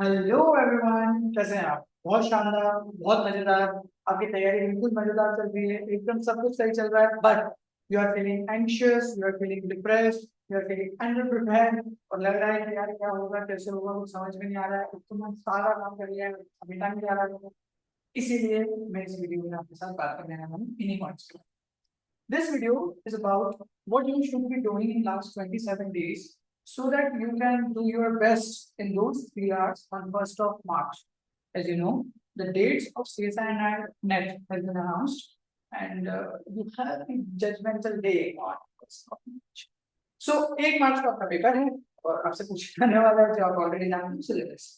Hello everyone, कैसे हैं आप? बहुत शानदार, बहुत मजेदार। आपकी तैयारी बिल्कुल मजेदार चल रही है, एकदम सब कुछ सही चल रहा है। But you are feeling anxious, you are feeling depressed, you are feeling under prepared और लग रहा है कि यार क्या होगा, कैसे होगा, कुछ समझ में नहीं आ रहा है। एक तो मैं सारा काम कर लिया है, अभी टाइम नहीं आ रहा है। इसीलिए मैं इस वीडियो में आपके साथ बात करने आया हूँ इन्हीं पॉइंट्स पे। This video is about what you should be doing in last 27 days so that you can do your best in those 3 hours on 1st of March. As you know, the dates of CSI and NET has been announced and you have the judgmental day on 1st of March. So, 1 मार्च को आपका paper है और आपसे पूछा जाने वाला है जो आप ऑलरेडी जानते हैं सिलेबस।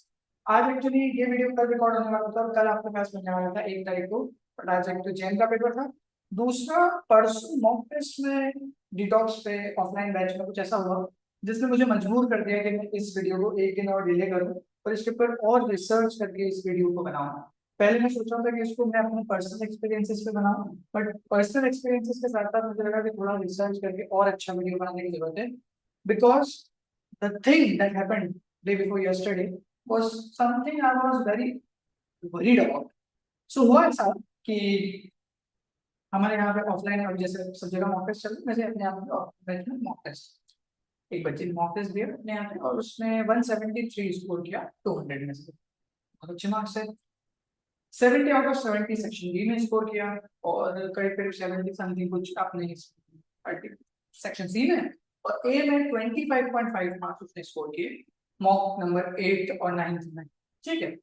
आज एक्चुअली ये वीडियो कल रिकॉर्ड होने वाला था और कल आपके पास मिलने वाला था 1 तारीख को। बट आज एक तो जैन का पेपर था, दूसरा परसों मॉक टेस्ट में डिटॉक्स पे ऑफलाइन बैच में कुछ ऐसा हुआ जिसने मुझे मजबूर कर दिया कि मैं इस वीडियो को एक दिन और डिले करूं और इसके ऊपर और रिसर्च करके इस वीडियो को बनाऊं। पहले मैं सोचा था कि इसको मैं अपने पर्सनल एक्सपीरियंसेस पे बनाऊं, बट पर्सनल एक्सपीरियंसेस के साथ साथ मुझे लगा कि थोड़ा रिसर्च करके और अच्छा वीडियो बनाने की जरूरत है। Because the thing that happened day before yesterday was something I was very worried about. So हुआ ऐसा कि हमारे यहाँ पे ऑफलाइन अब जैसे सब जगह मॉक टेस्ट चल रहा है, वैसे अपने यहाँ पे ऑफलाइन में मॉक टेस्ट एक बच्चे ने मॉक टेस्ट दिया अपने यहाँ पे और उसने 173 स्कोर किया 200 में से। बहुत अच्छे मार्क्स है। 70 आउट ऑफ 70 सेक्शन बी में स्कोर किया और करीब करीब 70 समथिंग कुछ अपने सेक्शन सी में और ए में 25.5 मार्क्स उसने स्कोर किए मॉक नंबर 8 और 9 में। ठीक है।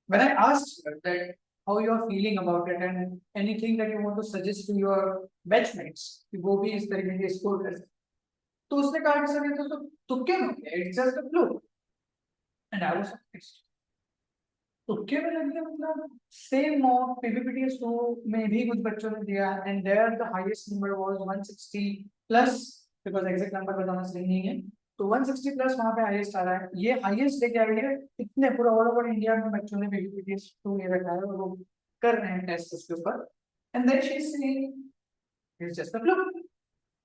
When I asked her that how you are feeling about it and anything that you want to suggest to your batchmates कि वो भी इस तरीके से स्कोर कर सके, तो उसने कहा कि सर ये तो तुक्के में है, it's just a fluke. And I was surprised. तुक्के में लग गया मतलब सेम मॉक पीपीपीटीएस 2 में भी कुछ बच्चों ने दिया and there the highest number was 160 plus, because exact number बताना सही नहीं है। तो 160 प्लस वहां पे हाईएस्ट आ रहा है। ये हाईएस्ट लेके आई है, इतने पूरा ऑल ओवर इंडिया में बच्चों ने पीपीपीटीएस 2 ले रखा है और वो कर रहे हैं टेस्ट उसके ऊपर। And then she is saying it's just a fluke.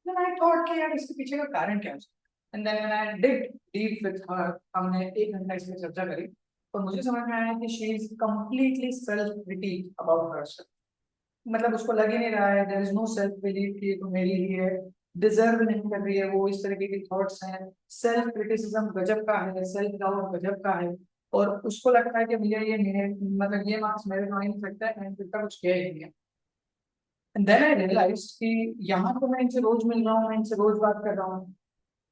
Then I thought कि यार इसके पीछे का कारण क्या है। And then when I dig deep with her, हमने 1 घंटा इस पे चर्चा करी और मुझे समझ में आया कि she is completely self critic about herself. मतलब उसको लग ही नहीं रहा है, there is no self believe कि तो मेरी ही है, डिजर्व नहीं कर रही है वो, इस तरीके की थॉट्स हैं। सेल्फ क्रिटिसिज्म गजब का है, सेल्फ डाउट गजब का है और उसको लगता है कि भैया ये मेरे मतलब ये मार्क्स मेरे को नहीं सकता है, मैंने का कुछ किया ही नहीं है। एंड देन आई रियलाइज कि यहाँ तो मैं इनसे रोज मिल रहा हूँ, मैं इनसे रोज बात कर रहा हूँ,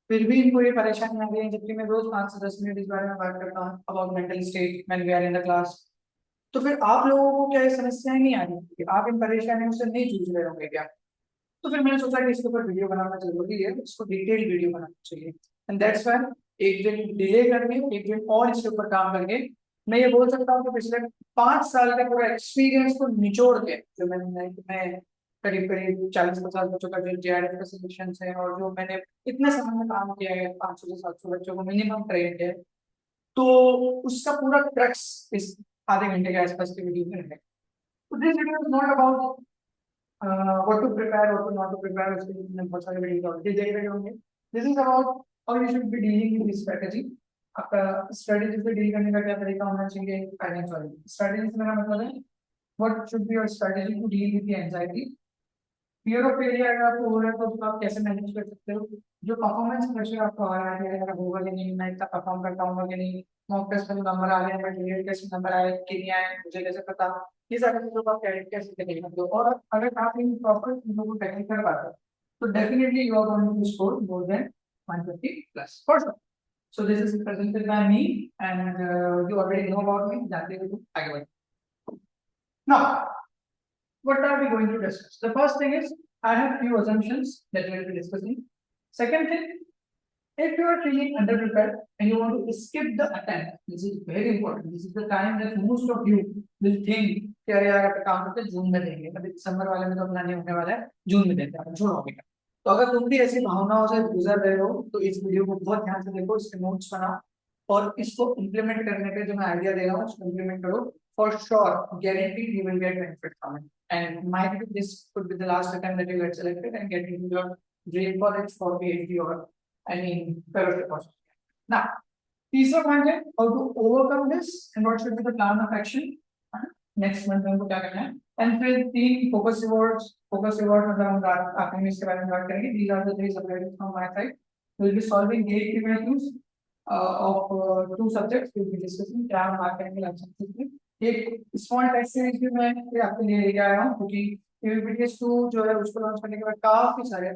फिर भी इनको ये परेशानी आ गई है, जबकि मैं रोज 5 से 10 मिनट इस बारे में बात करता हूँ about mental state when we are in the class. तो फिर आप लोगों को क्या ये समस्याएं नहीं आ रही कि आप इन परेशानियों से नहीं जूझ रहे होंगे क्या? तो फिर मैंने सोचा कि इसके ऊपर वीडियो बनाना जरूरी है, इसको डिटेल वीडियो बनाना चाहिए। एंड दैट्स व्हाई एक दिन डिले करके एक दिन और इसके ऊपर काम करके मैं ये बोल सकता हूँ कि पिछले 5 साल का पूरा एक्सपीरियंस को निचोड़ के जो मैं करीब करीब 40-50 बच्चों का जो जेआरएफ का सिलेक्शन है और जो मैंने इतने समय में काम किया है 500 से 700 बच्चों को मिनिमम ट्रेन किया है, तो उसका पूरा क्रक्स इस आधे घंटे के आसपास की वीडियो में है। तो this video is not about what to prepare, what to not to prepare, उसके लिए मैंने बहुत सारे वीडियो ऑलरेडी देख रहे होंगे। This is about how you should be dealing with strategy. आपका स्ट्रेटजी से डील करने का क्या तरीका होना चाहिए फाइनेंशियल स्ट्रेटजी से। मेरा मतलब है what should be your strategy to deal with the anxiety. Fear of failure अगर आपको हो रहा है तो उसको आप कैसे मैनेज कर सकते हो। जो परफॉर्मेंस प्रेशर आपको आ रहा है अगर होगा कि नहीं, मैं इतना परफॉर्म कर पाऊंगा कि नहीं, मॉक टेस्ट में नंबर आ रहे हैं बट रियल टेस्ट में नंबर आए कि नहीं आए मुझे कैसे पता। ये सारी चीजों को आप कैसे टैकल करते हो और अगर आप इन प्रॉपर चीजों को टैकल कर पाते हो तो definitely you are going to score more than 150 plus for sure. So this is presented by me and you already know about me, जानते हो आगे बढ़ो। Now what are we going to discuss? The first thing is I have few assumptions that we will be discussing. Second thing, if you are feeling underprepared and you want to skip the attempt, this is very important. This is the time that most of you will think कि अरे यार अपना काम करते जून में देंगे, अभी दिसंबर वाले में तो अपना नहीं होने वाला है, जून में देते हैं, छोड़ो अभी का। तो अगर तुम भी ऐसी भावनाओं से गुजर रहे हो तो इस वीडियो को बहुत ध्यान से देखो, इसके नोट्स बनाओ और इसको इम्प्लीमेंट करने के जो मैं आइडिया दे रहा हूँ उसको इम्प्लीमेंट करो। For sure guarantee you will get benefit from it and might be this could be the last attempt that you get selected and get into your dream college for PhD or I mean fellowship or something. Now, तीसरा point है how to overcome this and what should be the plan of action, next month में हमको क्या करना है। And फिर 3 focus rewards, focus reward मतलब हम आखिर में इसके बारे में बात करेंगे। These are the 3 subjects from my side, will be solving 8 PYQs of 2 subjects, we'll be discussing क्या हम बात करेंगे लास्ट में। एक स्मॉल टेस्ट सीरीज भी मैं आपके लिए लेके आया हूँ, क्योंकि PPTS 2 जो है उसको लॉन्च करने के बाद काफी सारे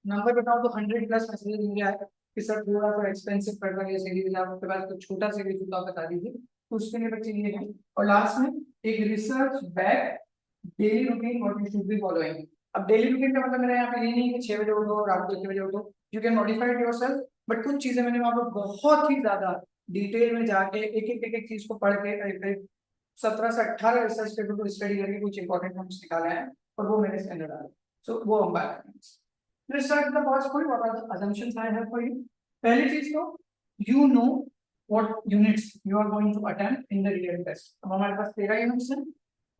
नंबर बताऊं तो 100+ मैसेजेस मिल गया है कि सर थोड़ा सा एक्सपेंसिव पड़ रहा है ये सीरीज, आपके पास तो छोटा सीरीज होता बता दीजिए। तो उसके लिए बच्चे ये है। और लास्ट में एक research back daily routine what you should be following. अब डेली रूटीन का मतलब मेरा यहाँ पे ये नहीं है कि 6 बजे उठो रात को 1 बजे उठो, you can modify it yourself, but कुछ चीजें मैंने वहां पर बहुत ही ज्यादा डिटेल में जाके एक चीज को पढ़ के 17 से 18 रिसर्च पेपर को स्टडी करके कुछ इंपॉर्टेंट पॉइंट्स निकाले हैं और वो मैंने इसके अंदर डाले। सो वो हम बात करेंगे। Let's start with the first point. What are the assumptions I have for you? पहली चीज तो you know what units you are going to attempt in the real test. अब हमारे पास 13 यूनिट्स हैं,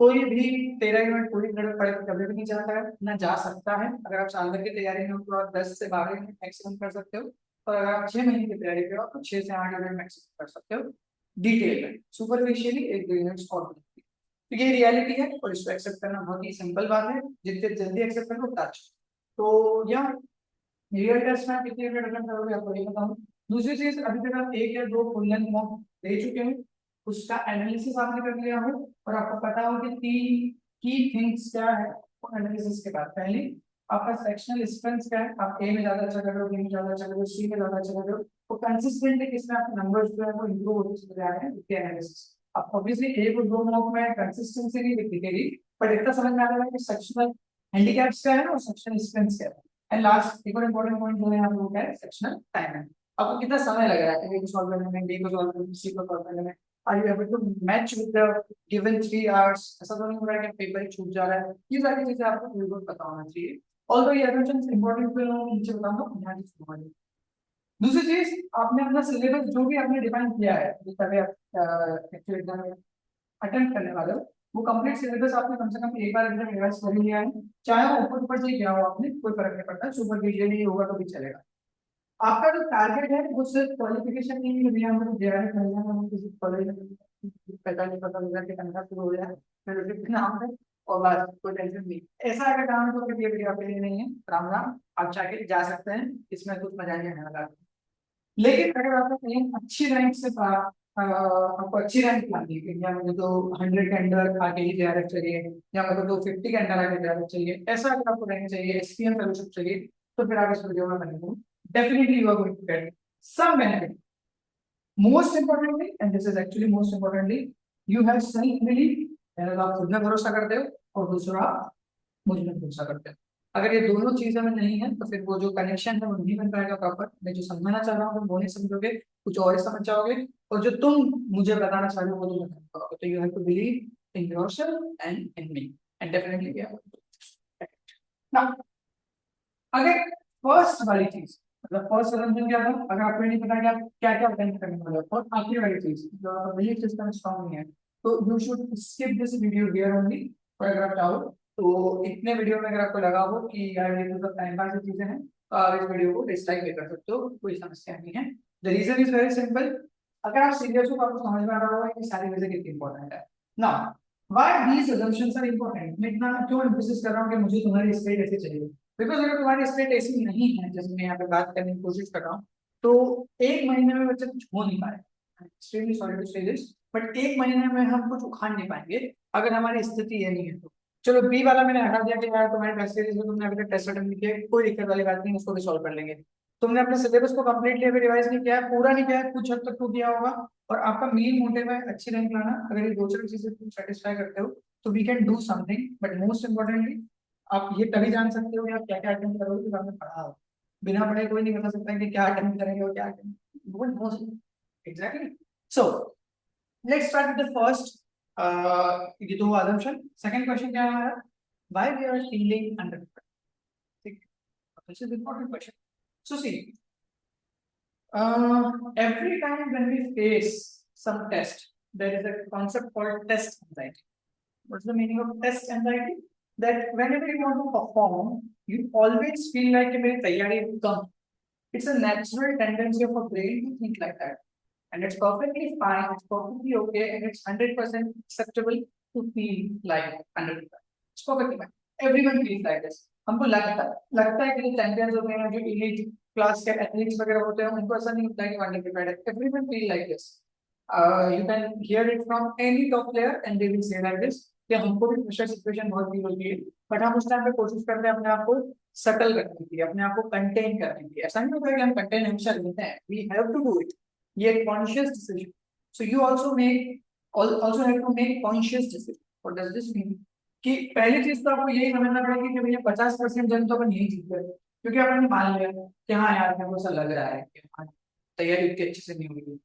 कोई भी 13 यूनिट पूरी तरह पढ़ के कभी भी नहीं जाता है ना जा सकता है। अगर आप साल भर की तैयारी में हो तो आप 10 से 12 यूनिट मैक्सिमम कर सकते हो, और अगर आप 6 महीने की तैयारी में हो तो 6 से 8 यूनिट मैक्सिमम कर सकते हो डिटेल में। सुपरफिशियली 1-2 यूनिट्स और, तो ये रियलिटी है और इसको एक्सेप्ट करना बहुत ही सिंपल बात है, जितने जल्दी एक्सेप्ट करो उतना अच्छा। तो या रियल टेस्ट में कितने मिनट अटेंड करोगे आपको ये बताऊं। दूसरी चीज, अभी तक आप 1 या 2 फुल लेंथ मॉक दे चुके हैं, उसका एनालिसिस आपने कर लिया हो और आपको पता हो कि 3 की थिंग्स क्या है। एनालिसिस के बाद पहले आपका सेक्शनल स्ट्रेंथ क्या है, आप ए में ज्यादा अच्छा कर रहे हो, बी में ज्यादा अच्छा कर रहे हो, सी में ज्यादा अच्छा कर रहे हो, तो कंसिस्टेंटली किसमें आपके नंबर्स जो है वो इंप्रूव होते चले जा रहे हैं विद एनालिसिस। आप ऑब्वियसली 1 और 2 मॉक में कंसिस्टेंसी नहीं दिखेगी, पर इतना समझ में आ रहा है कि सेक्शनल हैंडीकैप्स क्या है और सेक्शनल स्ट्रेंथ्स क्या है। एंड लास्ट एक और इंपॉर्टेंट पॉइंट जो है यहाँ पे है सेक्शनल टाइमिंग। आपको कितना समय लग रहा है ए को सॉल्व करने में, बी को सॉल्व करने में, सी को सॉल्व करने में, are you able to match with the given 3 hours. ऐसा तो नहीं हो रहा है कि पेपर ही छूट जा रहा है। ये सारी चीजें आपको बिल्कुल पता होना चाहिए। ऑल्दो ये असम्पशंस इंपॉर्टेंट तो नीचे बताऊंगा, ध्यान से सुनिए। दूसरी चीज, आपने अपना सिलेबस जो भी आपने डिफाइन किया है जिस तरह आप एक्चुअली एग्जाम में अटेम्प्ट करने वाले हो, वो कंप्लीट सिलेबस आपने कम से कम एक बार एकदम रिवाइज कर लिया है, चाहे वो ऊपर ऊपर से किया हो आपने, कोई फर्क नहीं पड़ता, सुपरफिशियली होगा तो भी चलेगा। आपका जो टारगेट है वो सिर्फ क्वालिफिकेशन नहीं है, भैया हमें जेआरएफ करना है, हमें किसी कॉलेज में पता नहीं पता लगा कि तनख्वाह शुरू हो जाए फिर उसके नाम है और बस कोई टेंशन नहीं। ऐसा अगर काम है तो फिर ये वीडियो आपके लिए नहीं है। राम राम, आप चाहे जा सकते हैं, इसमें कुछ मजा नहीं आने वाला। लेकिन अगर आपको एम अच्छी रैंक से आपको अच्छी रैंक लानी है कि या मुझे तो 100 के अंदर आके ही जेआरएफ चाहिए, या मुझे तो 50 के अंदर आके जेआरएफ चाहिए, ऐसा अगर आपको रैंक चाहिए, एसपीएम फेलोशिप चाहिए, तो फिर आप इस वीडियो में बने हो, definitely you are going to get some benefit. Most importantly, and this is actually most importantly, you have self believe, आप खुद में भरोसा करते हो, और दूसरा आप मुझ में भरोसा करते हो। अगर ये दोनों चीजें में नहीं है तो फिर वो जो कनेक्शन है वो नहीं बन पाएगा प्रॉपर। मैं जो समझाना चाह रहा हूँ वो नहीं समझोगे, कुछ और ही समझ जाओगे, और जो तुम मुझे बताना चाह रहे हो वो तुम बता पाओगे। तो you have to believe in yourself and in me, and definitely we are. Now अगर फर्स्ट वाली चीज, मतलब फर्स्ट असम्पशन क्या था, अगर आपको नहीं पता कि आप क्या क्या अटेम्प्ट करने वाले हो, और आखिरी वाली चीज जो आपका बिलीफ सिस्टम स्ट्रांग नहीं है, तो you should skip this video here only. और अगर आप चाहो तो इतने वीडियो में अगर आपको लगा हो कि यार ये तो सब टाइम पास की चीजें हैं, तो आप इस वीडियो को डिसलाइक भी कर सकते हो, कोई समस्या नहीं है। The reason is very simple, अगर आप सीरियस हो तो आपको समझ में आ रहा होगा कि सारी चीजें कितनी इंपॉर्टेंट है। Now why these assumptions are important, मैं इतना क्यों एम्फेसिस कर रहा हूँ कि मुझे तुम्हारी स्टेट ऐसे चाहिए, बिकॉज अगर तुम्हारी स्टेट ऐसी नहीं है जैसे मैं यहाँ पे बात करने की कोशिश कर रहा हूँ, तो 1 महीने में बच्चे कुछ हो नहीं पाए, एक्सट्रीमली सॉरी टू से दिस, बट 1 महीने में हम कुछ उखाड़ नहीं पाएंगे अगर हमारी स्थिति ये नहीं है तो। चलो बी वाला मैंने हटा दिया कि यार तुम्हारे टेस्ट सीरीज में तुमने अभी तक टेस्ट अटेम्प्ट नहीं किया, कोई दिक्कत वाली बात नहीं, उसको भी सॉल्व कर लेंगे। तुमने अपने सिलेबस को कंप्लीटली अभी रिवाइज नहीं किया है, पूरा नहीं किया है, कुछ हद तक तो किया होगा, और आपका मेन मोटिव है अच्छी रैंक लाना। अगर ये दो चार चीजें तुम सेटिस्फाई करते हो तो we can do something, but most importantly आप ये तभी जान सकते हो कि आप क्या क्या अटेम्प्ट करोगे जब आपने पढ़ा हो। बिना पढ़े कोई नहीं बता सकता कि क्या अटेम्प्ट करेंगे और क्या attempt exactly. So let's start with the first, ये तो assumption। सेकंड क्वेश्चन क्या है हमारा, why we are feeling under, ठीक, this is important question. So see, every time when we face some test, there is a concept called test anxiety. What's the meaning of test anxiety? That whenever you want to perform, you always feel like मेरी तैयारी कम. It's a natural tendency of a brain to think like that. and it's perfectly fine, it's perfectly okay, and it's 100% acceptable to feel like 100%. It's perfectly fine. Everyone feels like this. हमको लगता है कि जो champions होते हैं, जो elite class के athletes वगैरह होते हैं, उनको ऐसा नहीं होता है कि अंडर प्रिपेयर्ड है. Everyone feel like this. You can hear it from any top player and they will say like this कि हमको भी प्रेशर सिचुएशन बहुत फील होती है, बट हम उस टाइम पे कोशिश करते हैं अपने आप को सटल करने की, अपने आप को कंटेन करने की. ऐसा नहीं होता है कि हम कंटेन हमेशा रहते हैं. We have to do it. ये एक conscious decision. So you also have to make conscious decision. What does this mean? कि पहली चीज तो आपको यही समझना पड़ेगी कि भैया 50% जन तो अपन नहीं जीत गए, क्योंकि आपने मान लिया कि हाँ यार मेरे को ऐसा लग रहा है कि हाँ तैयारी उतनी अच्छे से नहीं हुई.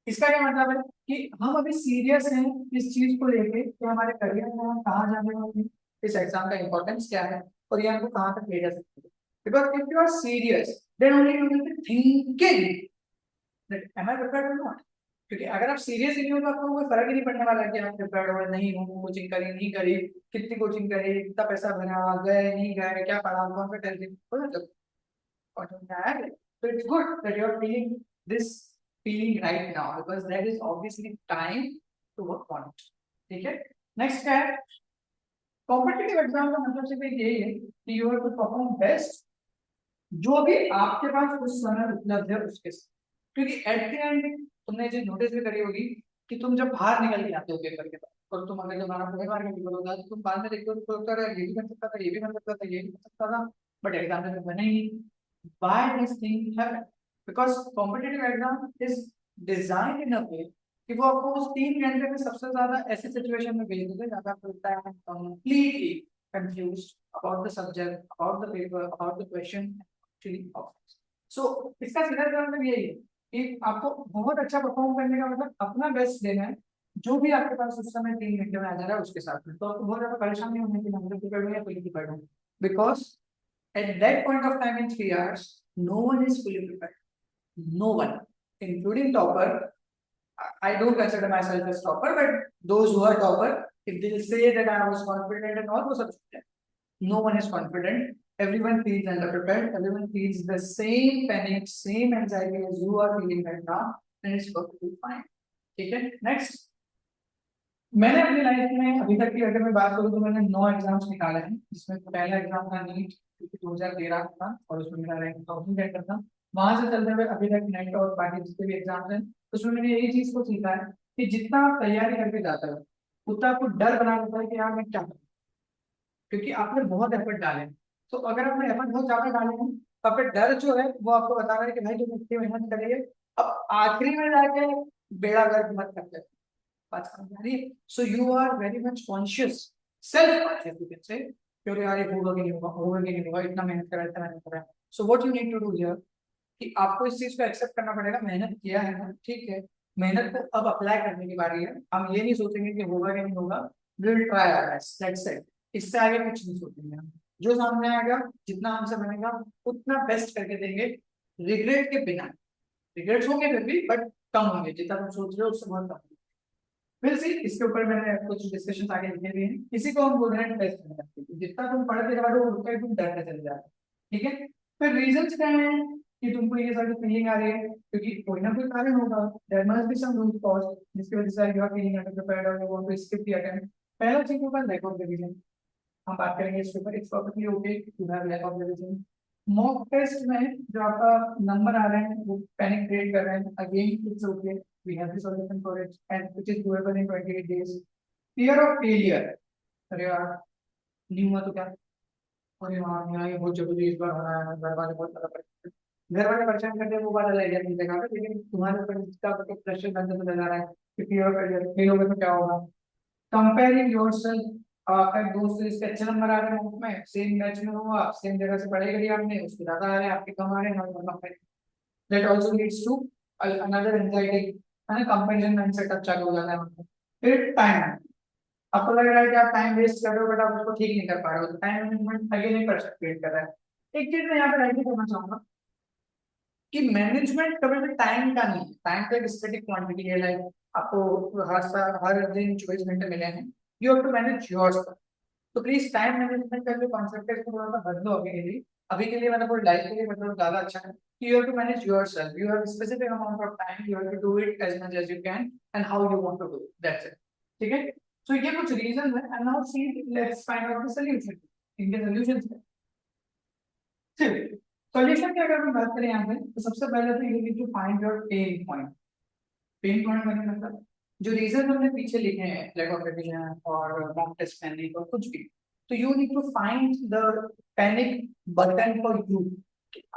इसका क्या मतलब है कि हम अभी सीरियस हैं इस चीज को लेके कि हमारे करियर में हम कहाँ जाने वाले हैं, इस एग्जाम का इंपॉर्टेंस क्या है और ये हमको कहाँ तक ले जा सकते हैं. Because if you are serious then only you will be thinking that am I prepared or not. क्योंकि अगर आप सीरियस ही नहीं हो तो आपको कोई फर्क ही नहीं पड़ने वाला है कि आप प्रिपेयर्ड हो नहीं हो, कोचिंग करी नहीं करी, कितनी कोचिंग करी, कितना पैसा भरा, गए नहीं गए, क्या पढ़ा, कौन सा टेस्ट हो जाता है. So it's good that you are feeling this feeling right now because there is obviously time to work on it. ठीक है. नेक्स्ट क्या है? कॉम्पिटिटिव एग्जाम का मतलब सिर्फ यही है कि you have to perform best जो भी आपके पास उस समय उपलब्ध है उसके साथ. क्योंकि एट द एंड तुमने जो नोटिस भी करी होगी कि तुम जब बाहर निकल के आते हो पेपर के बाद और तुम अगर तुम्हारा पेपर का पेपर होगा तो तुम बाद में देखते हो तो लगता है ये भी बन सकता था, ये भी बन सकता था, ये भी बन सकता था, बट एग्जाम में बने ही नहीं. Why this thing happen? Because competitive exam is designed in a way कि वो आपको उस 3 घंटे में सबसे ज्यादा ऐसी सिचुएशन में भेज देते हैं जहाँ आपको लगता है completely confused about the subject, about the paper, about the question actually of. So इसका सीधा मतलब यही है कि आपको बहुत अच्छा परफॉर्म करने का मतलब अपना बेस्ट देना है जो भी आपके पास उस समय 3 घंटे में आ जा रहा है उसके साथ में. तो आपको बहुत ज्यादा परेशान नहीं होने की नंबर की पढ़ूँ या पुलिस की पढ़ूँ, because at that point of time in 3 hours, no one is fully prepared. No one, including topper. I don't consider myself as topper, but those who are topper, if they say that I was confident and all those subjects, no one is confident. Everyone feels underprepared. Everyone feels the same panic, same anxiety as you are feeling right now, and it's perfectly fine. ठीक है. Next. मैंने अपनी life में अभी तक की अगर मैं बात करूँ तो मैंने 9 एग्जाम्स निकाले हैं, जिसमें पहला एग्जाम था नीट, क्योंकि 2013 था और उसमें मेरा रैंक 1000 था. वहां से चलते हुए अभी तक नेट और बाकी जितने भी एग्जाम्स हैं उसमें मैंने यही चीज को सीखा है कि जितना आप तैयारी करके जाते हो उतना आपको डर बना देता है कि यार मैं क्या करूं, क्योंकि आपने बहुत एफर्ट डाले. तो अगर आपने एफर्ट बहुत ज्यादा डाले हैं तो आपका डर जो है वो आपको बता रहा है कि भाई तुम इतनी मेहनत करिए, अब आखिरी में जाके बेड़ा गर्क मत करते. So you are very much conscious, self-conscious, you can say. क्योंकि यार ये होगा कि नहीं होगा, होगा कि नहीं होगा, इतना मेहनत करा, इतना मेहनत करा. So what you need to do here कि आपको इस चीज को एक्सेप्ट करना पड़ेगा. मेहनत किया है ना, ठीक है, मेहनत को अब अप्लाई करने की बारी है. हम ये नहीं सोचेंगे कि होगा कि नहीं होगा, we will try our best, that's it. इससे आगे कुछ नहीं सोचेंगे हम. जो सामने आएगा, जितना हमसे बनेगा उतना बेस्ट करके देंगे, रिग्रेट के बिना. रिग्रेट्स होंगे फिर भी, बट कम होंगे. जितना तुम सोच रहे हो उससे बहुत कम. फिर सी इसके ऊपर मैंने कुछ डिस्कशन आगे लिखे भी हैं. इसी को हम बोल रहे हैं टेस्ट करना. जितना तुम पढ़ते जा रहे हो उतना ही तुम डरते चले जा रहे हो. ठीक है. फिर रीजंस क्या है कि तुमको ये सारी फीलिंग आ रही है, क्योंकि कोई ना कोई कारण होगा. There must be some root cause जिसकी वजह से you are feeling under prepared और you want to skip the attempt. पहला चीज होगा लैक ऑफ रिवीजन. हम बात करेंगे इसके ऊपर. It's perfectly okay to have lack of revision. Mock test में जो आपका नंबर आ रहे हैं वो पैनिक क्रिएट कर रहे हैं. Again it's okay, we have the solution for it and which is doable in 28 days. Fear of failure. अरे यार नहीं हुआ तो क्या, अरे हाँ यहाँ ये बहुत जरूरी इस बार होना है, घर वाले बहुत ज्यादा परेशान, घर वाले परेशान करते हैं वो बात अलग है अपनी जगह पे, लेकिन तुम्हारे ऊपर जितना प्रेशर बनने में लगा रहा है कि fear of failure, फेल होगा तो क्या होगा. Comparing yourself. आपका दोस्त इसके अच्छे नंबर आ रहे हैं में, सेम बैच में हुआ, सेम जगह से पढ़ाई करी आपने, उसके ज्यादा आ रहे हैं, आपके कम आ रहे हैं. That also leads to another anxiety, है ना. कंपैरिजन माइंडसेट अब चालू हो जाता है मतलब. फिर टाइम. आपको लग रहा है कि आप टाइम वेस्ट कर रहे हो बट आप उसको ठीक नहीं कर पा रहे हो, तो टाइम मैनेजमेंट अगेन एक प्रेशर क्रिएट कर रहा है. एक चीज मैं यहाँ पे राइट करना चाहूंगा कि मैनेजमेंट कभी भी टाइम का नहीं है. टाइम तो एक स्टैटिक क्वांटिटी है. लाइक आपको हर दिन 24 घंटे मिले हैं, you have to manage yourself. तो प्लीज टाइम मैनेजमेंट का जो कॉन्सेप्ट है इसको थोड़ा सा बदलो अभी के लिए. अभी के लिए मतलब लाइफ के लिए मतलब ज्यादा अच्छा है कि you have to manage yourself, you have specific amount of time, you have to do it as much as you can and how you want to do, that's it. ठीक है, तो ये कुछ रीजन है and now see let's find out the solution, इनके solutions है। चलिए solution की अगर हम बात करें यहाँ पे तो सबसे पहले तो you need to find your pain point. Pain point मतलब जो रीजन हमने पीछे लिखे हैं, लैक ऑफ रिविजन और मॉक टेस्ट पैनिक और कुछ भी, तो you need to find the panic button for you,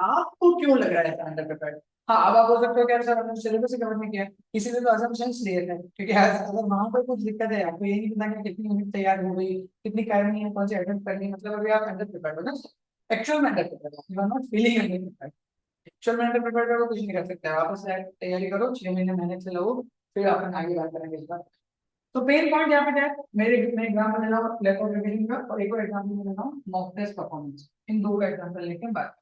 आपको क्यों लग रहा है अंडर प्रिपेयर्ड। हाँ, अब आप बोल सकते हो कि यार सर हमने सिलेबस ही कवर नहीं किया, इसीलिए तो असम्पशंस लिए थे, क्योंकि अगर वहां पर कुछ दिक्कत है, आपको ये नहीं पता कि कितनी यूनिट तैयार हो गई, कितनी करनी है, कौन सी अटेम्प्ट करनी है, मतलब अभी आप अंडर प्रिपेयर्ड हो ना, एक्चुअल में अंडर प्रिपेयर्ड हो, you are not feeling under prepared. Actual में अंडर प्रिपेयर्ड करो, कुछ नहीं कर सकते, वापस से तैयारी करो, 6 महीने मेहनत से लो, फिर अपन आगे बात करेंगे इस बार। तो पेन पॉइंट यहाँ पे क्या है, मेरे मैं एग्जाम्पल ले रहा हूँ लैक ऑफ रिविजन का, और एक और एग्जाम्पल ले रहा हूँ मॉक टेस्ट परफॉर्मेंस, इन दो का एग्जाम्पल लेके बात।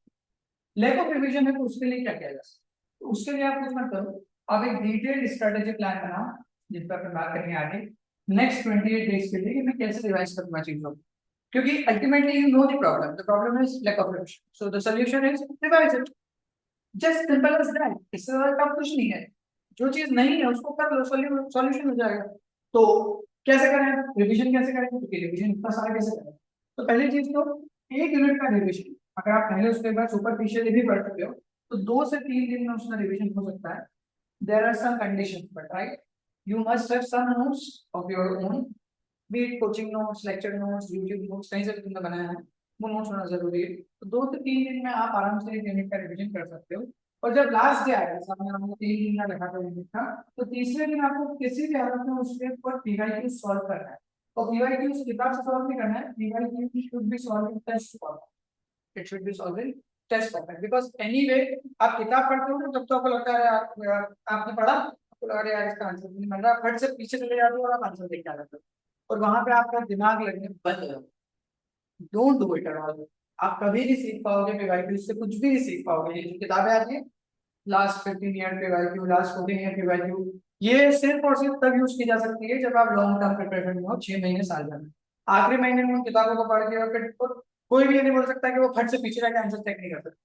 लैक ऑफ रिविजन है तो उसके लिए क्या किया जा सकता है, तो उसके लिए आप कुछ मत करो, आप एक डिटेल्ड स्ट्रेटेजी प्लान बनाओ, जिस पर अपन बात करेंगे आगे नेक्स्ट 28 डेज के लिए कि मैं कैसे रिवाइज करूंगा चीजों को, क्योंकि ultimately you know the problem is lack of revision, so the solution is revise it, just simple as that, इससे ज्यादा काम कुछ नहीं है। जो चीज नहीं है उसको कर लो, सॉल्यूशन हो जाएगा। तो कैसे करें रिवीजन, कैसे करें, क्योंकि रिवीजन इतना सारा कैसे करें। तो पहली चीज तो 1 यूनिट का रिवीजन, अगर आप पहले उसके बाद सुपरफिशियली भी पढ़ चुके हो तो 2 से 3 दिन में उसका रिवीजन हो सकता है। There are some conditions but right, you must have some notes of your own, be it coaching notes, lecture notes, YouTube notes, कहीं से भी तुमने बनाया है, वो नोट्स होना जरूरी है। तो 2 से 3 दिन में आप आराम से 1 यूनिट का रिवीजन कर सकते हो। और जब लास्ट डे आएगा, सामने हमने 3 दिन का रखा था यूनिट का, तो तीसरे दिन आपको किसी भी हालत में उसके ऊपर पीवाईक्यू सॉल्व करना है। और पीवाईक्यू किताब से सॉल्व नहीं करना है, PYQ should be solve in test form, it should be solve in test format, because anyway आप किताब पढ़ते हो ना तब तो आपको लगता है आपने पढ़ा, आपको लग रहा है यार इसका आंसर नहीं मिल रहा, फट से पीछे चले जाते हो और आप आंसर देख के आ जाते हो, और वहां पे आपका दिमाग लगने बंद हो जाता है। Don't do it at all. आप कभी नहीं सीख पाओगे पीवाईक्यू से, कुछ भी नहीं सीख पाओगे। ये जो किताबें आती है last 15 year PYQ, last 14 year PYQ, ये सिर्फ और सिर्फ तब यूज की जा सकती है जब आप लॉन्ग टर्म प्रिपरेशन में हो, 6 महीने साल भर में। आखिरी महीने में उन किताबों को पढ़ के और फिर कोई भी ये नहीं बोल सकता कि वो फट से पीछे रह के आंसर चेक नहीं कर सकता,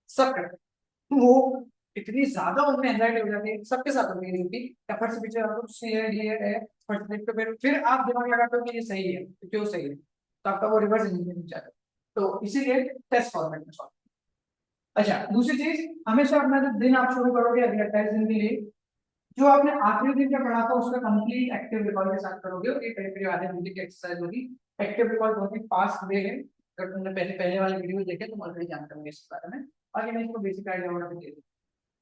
सब करते हैं। वो इतनी ज्यादा उनमें एंजाइटी हो जाती है, सबके साथ होती है ड्यूटी, या फट से पीछे आपको सी है डी है फट से तो फिर आप दिमाग लगाते हो कि ये सही है तो क्यों सही है, तो आपका वो रिवर्स इंजीनियरिंग जाता है। तो इसीलिए टेस्ट फॉर्मेट में सॉल्व। अच्छा, दूसरी चीज, हमेशा अपना जो दिन आप शुरू करोगे अगले 28 दिन के लिए, जो आपने आखिरी दिन क्या पढ़ा था उसका कंप्लीट एक्टिव रिकॉल के साथ करोगे, और ये करीब करीब आधे घंटे की एक्सरसाइज होगी। एक्टिव रिकॉल बहुत ही फास्ट वे है, अगर तुमने पहले पहले वाले वीडियो देखे तो ऑलरेडी जानते होंगे इस बारे में, आगे मैं इसको बेसिक आइडिया होना दे दूँ।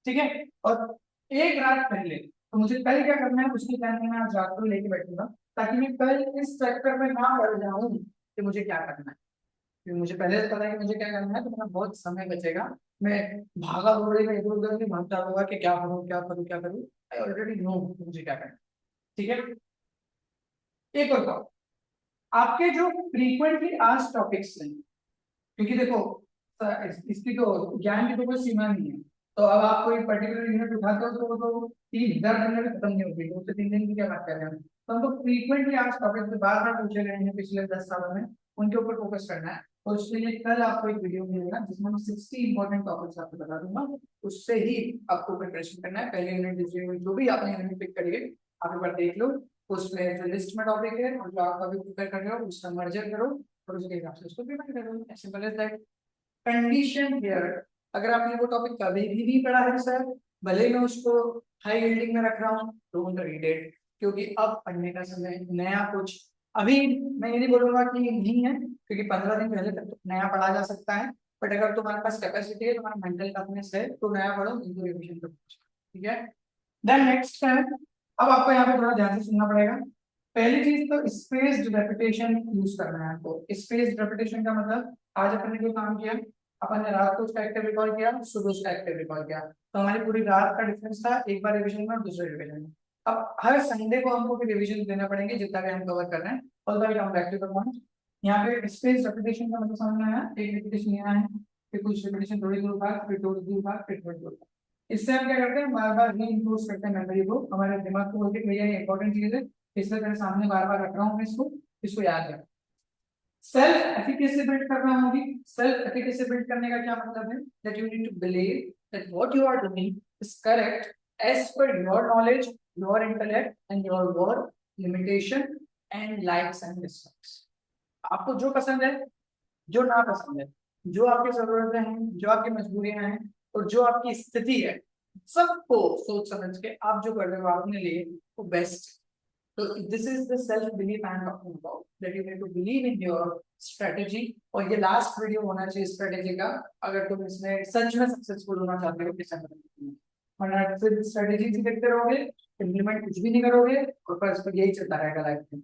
ठीक है, और एक रात पहले तो मुझे कल क्या करना है उसकी प्लानिंग मैं आज रात को लेके बैठूंगा, ताकि मैं कल इस चक्कर में ना पड़ जाऊं कि मुझे क्या करना है, क्योंकि मुझे पहले से पता है कि मुझे क्या करना है, तो मेरा बहुत समय बचेगा। मैं भागा दौड़ी में इधर उधर नहीं भागता रहूंगा कि क्या करूँ क्या करूँ क्या करूँ, आई ऑलरेडी नो मुझे क्या करना है। ठीक है, एक और बात, आपके जो फ्रीक्वेंटली आस्क्ड टॉपिक्स हैं, क्योंकि देखो इसकी तो ज्ञान की तो कोई सीमा नहीं है, तो अब आप कोई पर्टिकुलर यूनिट उठाते हो तो वो तो 3 10 दिन में भी खत्म नहीं होगी, 2 से 3 दिन की क्या बात कर रहे हैं, तो हमको फ्रीक्वेंटली आस्क्ड टॉपिक्स जो बार बार पूछे गए हैं पिछले 10 सालों में, उनके ऊपर फोकस करना है। और उसके लिए कल आपको एक वीडियो मिलेगा जिसमें मैं 60 इंपॉर्टेंट टॉपिक्स आपको बता दूंगा, उससे ही आपको प्रिपरेशन करना है। पहले यूनिट दूसरी यूनिट जो भी आपने यूनिट पिक करिए, आप एक बार देख लो, उसमें जो लिस्ट में टॉपिक है और जो आप अभी प्रिपेयर कर रहे हो उसका मर्जर करो, और उसके हिसाब से उसको प्रिपेयर करो, simple as that. Condition here, अगर आपने वो टॉपिक कभी भी नहीं पढ़ा है सर, भले मैं उसको हाई यील्डिंग में रख रहा हूँ, डोंट रीड इट, क्योंकि अब पढ़ने का समय नया कुछ, अभी मैं ये नहीं बोलूंगा कि नहीं है, क्योंकि 15 दिन पहले तक तो नया पढ़ा जा सकता है, बट अगर तुम्हारे पास कैपेसिटी है, तुम्हारा मेंटल टफनेस है, तो नया पढ़ो, इनको रिवीजन करो। ठीक है, देन नेक्स्ट है, अब आपको यहाँ पे थोड़ा ध्यान से सुनना पड़ेगा। पहली चीज तो स्पेस्ड रेपिटेशन यूज करना है आपको। स्पेस्ड रेपिटेशन का मतलब, आज अपन ने जो काम किया, अपन ने रात को उसका एक्टिव रिकॉल किया, सुबह उसका एक्टिव रिकॉल किया, तो हमारी पूरी रात का डिफरेंस था, एक बार रिवीजन में और दूसरे रिवीजन में। अब हर संडे को हमको भी रिवीजन देना पड़ेंगे जितना भी हम कवर कर रहे हैं, और तभी हम बैक टू द पॉइंट। यहाँ पे स्पेस रेपिटेशन का मतलब समझ में आया, एक रिपीटेशन यहाँ है, फिर कुछ रिपीटेशन थोड़ी दूर बाद, फिर थोड़ी दूर बाद, फिर थोड़ी दूर बाद। इससे हम क्या करते हैं, बार बार रीइंफोर्स करते हैं मेमोरी को, हमारे दिमाग को बोलते हैं भैया ये इंपॉर्टेंट चीज है, इसलिए तेरे सामने बार बार रख रहा हूँ मैं इसको, इसको याद रख। सेल्फ एफिकेसी बिल्ड करना होगी। सेल्फ एफिकेसी बिल्ड करने का क्या मतलब है? That you need to believe that what you are doing is correct as per your knowledge, your intellect and your work limitation and likes and dislikes. आपको जो पसंद है, जो ना पसंद है, जो आपकी जरूरतें हैं, जो आपकी मजबूरियां हैं और जो आपकी स्थिति है, सबको सोच समझ के आप जो कर रहे हो अपने लिए वो बेस्ट। तो this is the self belief I am talking about, that you need to believe in your strategy. और ये लास्ट वीडियो होना चाहिए स्ट्रेटेजी का, अगर तुम इसमें सच में सक्सेसफुल होना चाहते हो किसी में। वरना सिर्फ स्ट्रेटेजी ही देखते रहोगे, इम्प्लीमेंट कुछ भी नहीं करोगे और बस यही चलता रहेगा लाइफ में।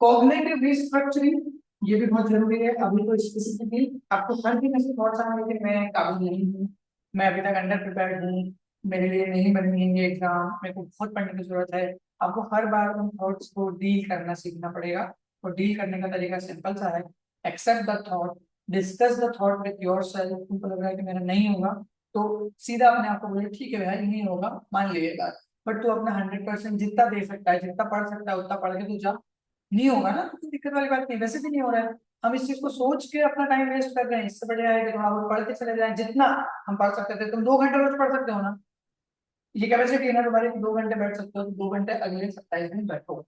कॉग्निटिव रिस्ट्रक्चरिंग ये भी बहुत जरूरी है। अभी तो स्पेसिफिकली आपको हर दिन ऐसे थॉट्स आने कि मैं काबिल नहीं हूँ, मैं अभी तक अंडर प्रिपेयर्ड हूँ, मेरे लिए नहीं बनी है ये एग्जाम, मेरे को बहुत पढ़ने की जरूरत है। आपको हर बार उन थॉट्स को डील करना सीखना पड़ेगा और डील करने का तरीका सिंपल सा है। Accept the thought, discuss the thought with yourself. तुमको लग रहा है कि मेरा नहीं होगा तो सीधा अपने आप को बोले ठीक है भाई नहीं होगा, मान लिए बात। बट तू अपना 100% जितना दे सकता है, जितना पढ़ सकता है उतना पढ़ के तू जा। नहीं होगा ना तो कोई दिक्कत वाली बात नहीं, वैसे भी नहीं हो रहा है। हम इस चीज को सोच के अपना टाइम वेस्ट कर रहे हैं, इससे बढ़िया है कि थोड़ा बहुत पढ़ के चले जाए। जितना हम पढ़ सकते थे, तुम 2 घंटे रोज पढ़ सकते हो ना, ये कैपेसिटी है ना तुम्हारी, 2 घंटे बैठ सकते हो तो 2 घंटे अगले 27 दिन बैठो।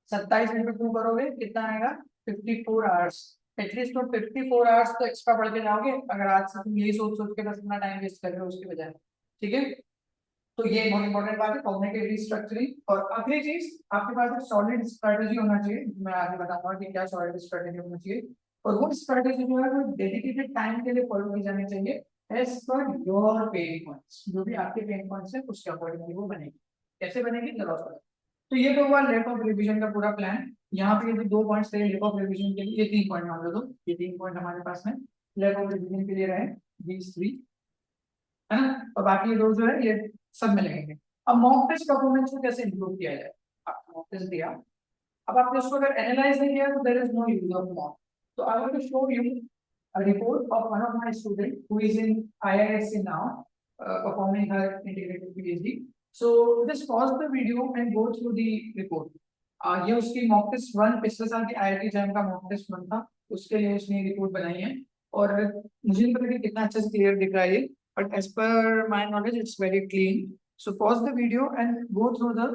27 दिन में तुम करोगे कितना आएगा? 54 आवर्स। एटलीस्ट तुम 54 आवर्स तो एक्स्ट्रा पढ़ के जाओगे, अगर आज से तुम यही सोच सोच के बस अपना टाइम वेस्ट कर रहे हो उसकी बजाय। ठीक है, तो ये बहुत इंपॉर्टेंट बात है, कॉग्निटिव रिस्ट्रक्चरिंग। और आखिरी चीज, आपके पास एक सॉलिड स्ट्रेटजी होना चाहिए। मैं आगे बताऊंगा कि क्या सॉलिड स्ट्रेटजी होना चाहिए। और वो स्ट्रेटजी जो है वो डेडिकेटेड टाइम के लिए फॉलो की जानी चाहिए as per your pen points. जो भी आपके पेन पॉइंट्स है उसके अकॉर्डिंगली वो बनेगी। कैसे बनेगी जरूर बताओ। तो ये तो हुआ लैक ऑफ रिविजन का पूरा प्लान। यहाँ पे ये 2 पॉइंट्स थे लैक ऑफ रिविजन के लिए, ये 3 पॉइंट मान लो, तो ये 3 पॉइंट हमारे पास में लैक ऑफ रिविजन के लिए रहे, दीज 3, है ना। और बाकी दो जो है ये सब में लगेंगे। अब मॉक टेस्ट परफॉर्मेंस को कैसे इंप्रूव किया जाए? आपको मॉक टेस्ट दिया, अब आपने उसको अगर एनालाइज नहीं किया तो there is no use of mock. तो I want to show you a report of one of my student who is in IISc now, performing her integrated PhD. So just pause the video and go through the report. ये उसकी mock test 1 पिछले साल की IIT jam का mock test 1 था, उसके लिए उसने रिपोर्ट बनाई है। और मुझे नहीं पता कि कितना अच्छे से क्लियर दिख रहा है ये, but as per my knowledge it's very clean. So pause the video and go through the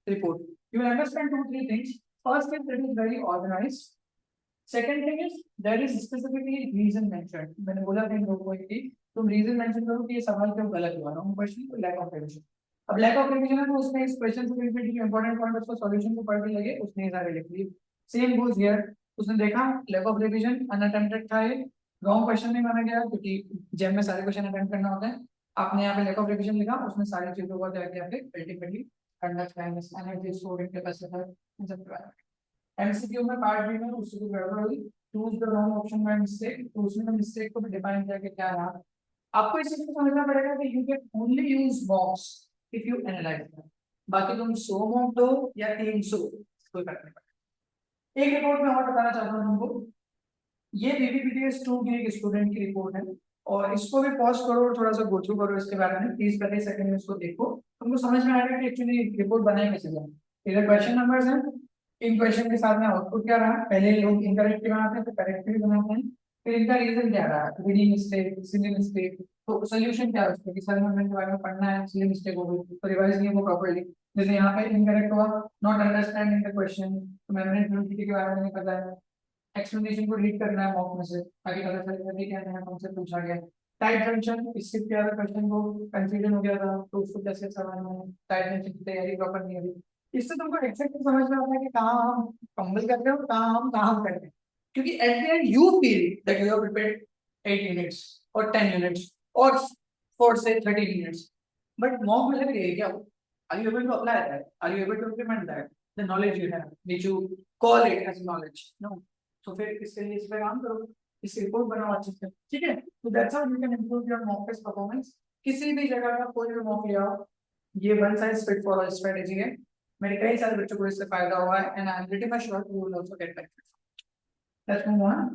report. You will understand 2 3 things. First is it is very organized. Second thing is there is specifically reason mentioned. मैंने बोला था इन लोगों को कि तुम reason mention करो कि ये सवाल क्यों गलत हुआ, रॉन्ग क्वेश्चन तो लैक ऑफ रिविजन। अब लैक ऑफ रिविजन है तो उसने इस क्वेश्चन से रिलेटेड जो इंपॉर्टेंट पॉइंट उसको सॉल्यूशन को पढ़ के लगे उसने ये सारे लिख लिए। सेम गोज हियर, उसने देखा लैक ऑफ रिविजन अनअटेम्प्टेड था, ये रॉन्ग क्वेश्चन नहीं माना गया क्योंकि जेम में सारे क्वेश्चन अटेम्प्ट करना होता है। आपने यहाँ पे लैक ऑफ रिविजन लिखा, उसने सारी चीजों को जाके यहाँ पे ultimately conduct energy storage capacity MCQ में पार्ट बी में उससे कोई गड़बड़ हुई, choose the wrong option by mistake, तो उसने मिस्टेक को भी डिफाइन किया कि क्या रहा। आपको इस चीज को समझना पड़ेगा कि you can only use box if you analyse that. बाकी तुम 100 मॉक दो या 300 कोई फर्क नहीं पड़ता। एक रिपोर्ट में और बताना चाहता हूँ तुमको, ये बीबीपीटीएस 2 की एक स्टूडेंट की रिपोर्ट है और इसको भी पॉज करो और थोड़ा सा गो थ्रू करो इसके बारे में, 30-35 सेकंड में इसको देखो, तुमको समझ में आएगा कि एक्चुअली रिपोर्ट बनाई कैसे जाए। इधर क्वेश्चन नंबर्स हैं, इन क्वेश्चन के साथ में आउटपुट क्या रहा, पहले लोग इनकरेक्ट बनाते हैं तो करेक्ट भी बनाते हैं, फिर इनका रीजन क्या रहा, रीडिंग मिस्टेक, सिली मिस्टेक, तो सोल्यूशन क्या है उसका कि सर हमें के बारे में पढ़ना है, सिली मिस्टेक हो गई तो रिवाइज नहीं हो प्रॉपर्ली। जैसे यहाँ पे इनकरेक्ट हुआ, नॉट अंडरस्टैंडिंग द क्वेश्चन, तो मेमोरी के बारे में नहीं पता है, एक्सप्लेनेशन को रीड करना है मॉक में से ताकि पता चले कि क्या नया कॉन्सेप्ट पूछा गया। टाइप जंक्शन, इससे क्या था, क्वेश्चन को कंफ्यूजन हो गया था तो उसको कैसे सवाल में टाइप जंक्शन की तैयारी प्रॉपर नहीं हुई। इससे तुमको एग्जैक्ट समझ में आता है कि कहाँ हम फंबल कर रहे हो, कहाँ हम काम कर रहे हैं। क्योंकि at the end you feel that you have prepared 8 units और 10 यूनिट्स और 4 से 30 मिनट्स, बट मॉक में लग रही है क्या? Are you able to apply that? Are you able to implement that the knowledge you have which you call it as knowledge? No. तो फिर इसके लिए इस पे काम करो, इस रिपोर्ट बनाओ अच्छे से, ठीक है। तो that's how you can improve your mock test performance. किसी भी जगह का कोई भी मॉक ले आओ, ये one size fit for all strategy है। मेरे कई सारे बच्चों को इससे फायदा हुआ है and I am pretty much sure you will also get benefit. Let's move on.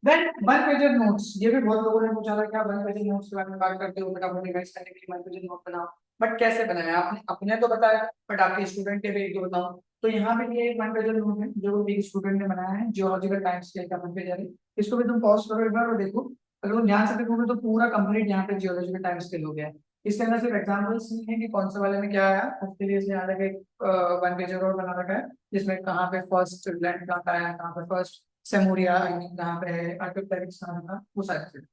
Then one pager notes, ये भी बहुत लोगों ने पूछा था क्या वन पेजर नोट्स के बारे में बात करते हो, फटाफट रिवाइज करने के लिए वन पेजर नोट बनाओ। बट कैसे बनाया? आपने अपने तो बताया बट आपके स्टूडेंट के भी एक दो बताओ। तो यहाँ पे ये वन पेजर नोट है जो एक स्टूडेंट ने बनाया है, जियोलॉजिकल टाइम स्केल का वन पेजर है। इसको भी तुम पॉज करो एक बार और देखो, अगर तुम ध्यान से देखोगे तो पूरा कंप्लीट यहाँ पे जियोलॉजिकल टाइम स्केल हो गया है। इसके अंदर सिर्फ एग्जाम्पल्स नहीं है कि कौन से वाले में क्या आया, उसके लिए इसने यहाँ तक एक वन पेजर और बना रखा है जिसमें कहाँ पे फर्स्ट लैंड कहाँ पे आया, कहाँ पे फर्स्ट सेमोरिया कहाँ पे है, आर्कियोप्टेरिक्स कहाँ था, वो सारी चीजें।